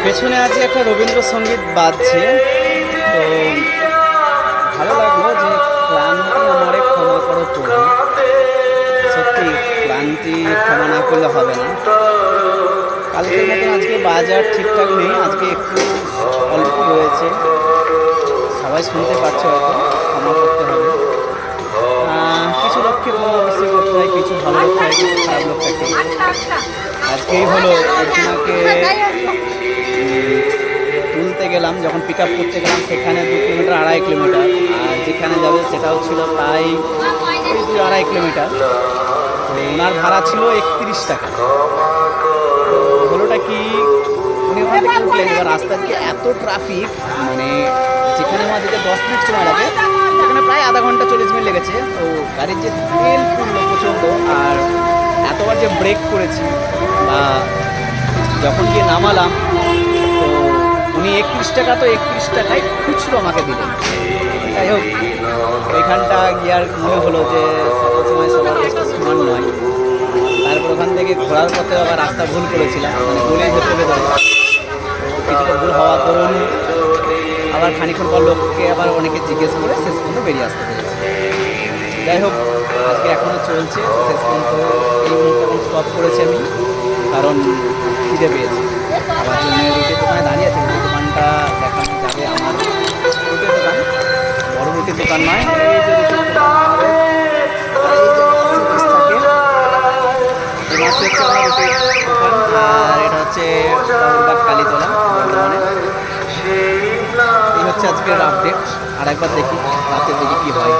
পেছনে আছে একটা রবীন্দ্রসঙ্গীত বাজছে, তো ভালো লাগলো যে ক্লান্তি আমারে ক্ষমা করো প্রভু। সত্যি ক্লান্তি ক্ষমা না করলে হবে না। কালকের মতন আজকে বাজার ঠিকঠাক নেই, আজকে একটু অল্প রয়েছে, সবাই শুনতে পাচ্ছে, হয়তো ক্ষমা করতে হবে। কিছু লোককে ক্ষমা অবশ্যই করতে হয়, কিছু ভালো লোক থাকে, কিছু খারাপ লোক থাকে। আজকেই হলো একজনকে তুলতে গেলাম, যখন পিক আপ করতে গেলাম সেখানে 2 কিলোমিটার 2.5 কিলোমিটার, আর যেখানে যাবে সেটাও ছিল প্রায় ওই 2-2.5 কিলোমিটার। তো ওনার ভাড়া ছিল 31 টাকা। তো হলোটা কি, উনি ওখান থেকে উঠলেন, এবার রাস্তা দিয়ে এত ট্রাফিক, মানে যেখানে আমাদেরকে 10 মিনিট সময় লাগে সেখানে প্রায় আধা ঘন্টা 40 মিনিট লেগেছে। তো গাড়ির যে তেল পুড়লো প্রচণ্ড, আর এতবার যে ব্রেক করেছি, বা যখন গিয়ে নামালাম, তো উনি 31 টাকা, তো 31 টাকায় খুচরো আমাকে দিলেন। যাই হোক, ওইখানটা গিয়ে আর মনে হলো যে সকল সময় সবার কাজটা সমান নয়। তারপর ওখান থেকে ঘোরার পথে আবার রাস্তা ভুল করেছিলাম, মানে গলির ভেতরে ভেতরে কিছুটা ভুল হওয়ার দরুন আবার খানিক্ষণ পর লোককে আবার অনেকে জিজ্ঞেস করে শেষ পর্যন্ত বেরিয়ে আসতে পেরেছি। যাই হোক, আজকে এখনও চলছে, তো শেষ পর্যন্ত এই মুহূর্তে এখন স্টপ করেছি আমি, কারণ খিদে পেয়েছি। আমার জন্য রুটির দোকানে দাঁড়িয়ে আছে, রুটির দোকানটা দেখানো যাবে আমার। রুটির দোকান বড় রুটির দোকান নয়, এই যে রুটির দোকান আমাদের, আর এই যে মাসি বস থাকে, এই মাসি হচ্ছে আমার রুটির দোকান। আর এটা হচ্ছে বাবুরবাগ কালীতলা, বর্ধমানে। এই হচ্ছে আজকের আপডেট। আর একবার দেখি রাতের দিকে কী হয়।